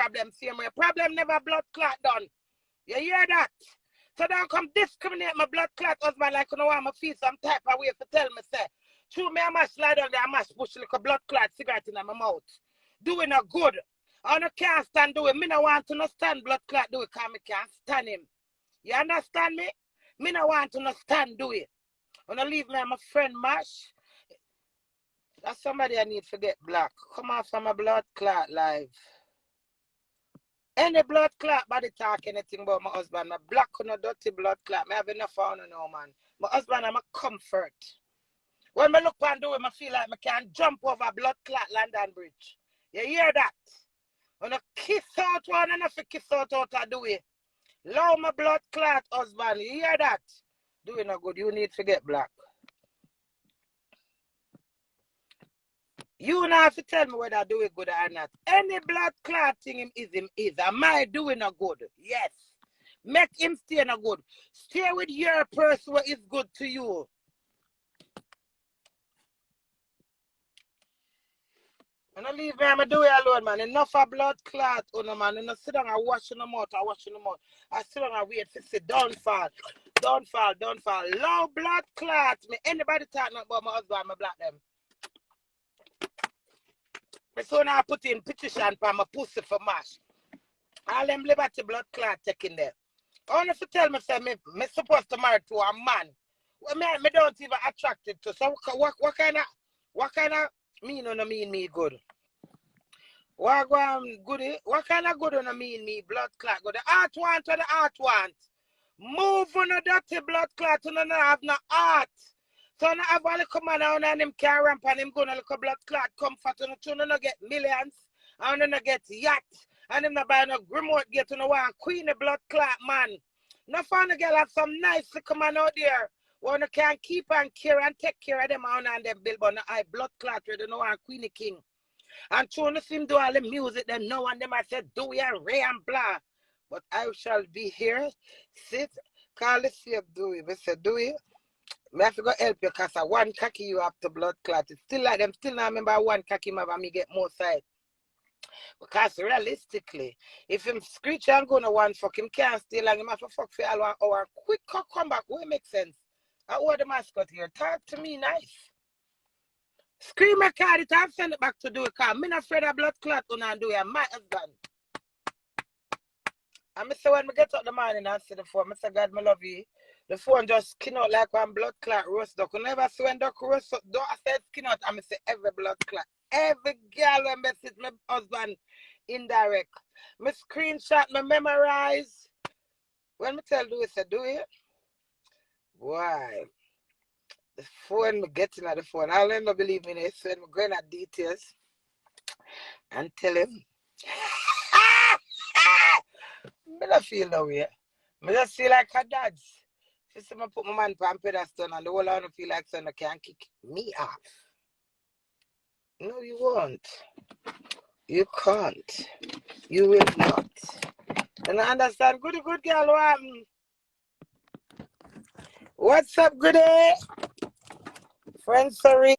problem same way. Problem never blood clot done. You hear that? So don't come discriminate my blood clot husband like you know want me feel some type of way to tell me say. True me I must slide down there, I must push like a blood clot cigarette in my mouth. Doing a good. I can't stand do it. Me no want to no stand blood clot do it because I can't stand him. You understand me? Me no want to no stand do it. When I leave me and my friend Mash, that's somebody I need to get black. Come off from a blood clot live. Any blood clot body talk anything about my husband. My black on a dirty blood clot. I have enough on no man. My husband I'm a comfort. When I look and do it, I feel like I can jump over blood clot London Bridge. You hear that? When I kiss out one and if I kiss out I do it. Love my blood clot husband. You hear that? Doing no good. You need to get black. You don't have to tell me whether I do it good or not. Any blood clotting him is. Am I doing a good? Yes. Make him stay in a good. Stay with your person who is good to you. And I leave me, I'm do it alone, man. Enough of blood clot, man. And I sit down and wash in the mouth. I sit down and wait for say downfall. Low blood clot. Me anybody talking about my husband, I block them. So now I put in petition for my pussy for mash. All them liberty blood clot taking there. Only to tell me, say, me supposed to marry to a man. Well, me don't even attracted to. So what kind of mean on mean me good? What goody? What kind of good on mean me blood clot good? The heart want or the heart want? Move on the dirty blood clot and no have no heart. So now have a little man and him can ramp and him gonna look a blood clot comfort and you no get millions and no get yacht and him no buy no remote get no one Queenie blood clot man. No fun to get have some nice little man out there. One can keep and care and take care of them and them build but no I blood clot ready no one Queenie King. And trying to him do all the music them no one them I said do it and Ray and blah. But I shall be here, sit, call the safe do it. I said do it. I have to go help you because one cocky you have to blood clot. It's still like them, still not remember one cocky have me get more side. Because realistically, if him screech and go to one fuck, him can't stay long, him have to fuck for all 1 hour. Quick come back, will make sense. I order the mascot here. Talk to me nice. Scream a card it and send it back to do it because I'm not afraid of blood clot and do it. My husband. And I say when I get up the morning and see the phone, I say God, I love you. The phone just skin out like one blood clot roast duck. You never see when duck roast duck, I said skin out, and I say every blood clot. Every girl when message my husband indirect. Me screenshot, me memorize. When me tell do it, say do it. Why? The phone, me getting at the phone. I'll end up believing it. So I'm going at details and tell him. I don't feel no way. I just feel like her dad's. She said I put my man on pedestal and the whole I don't feel like son can't kick me off. No, you won't. You can't. You will not. And I understand. Good girl. What's up, goody? Friends, sorry.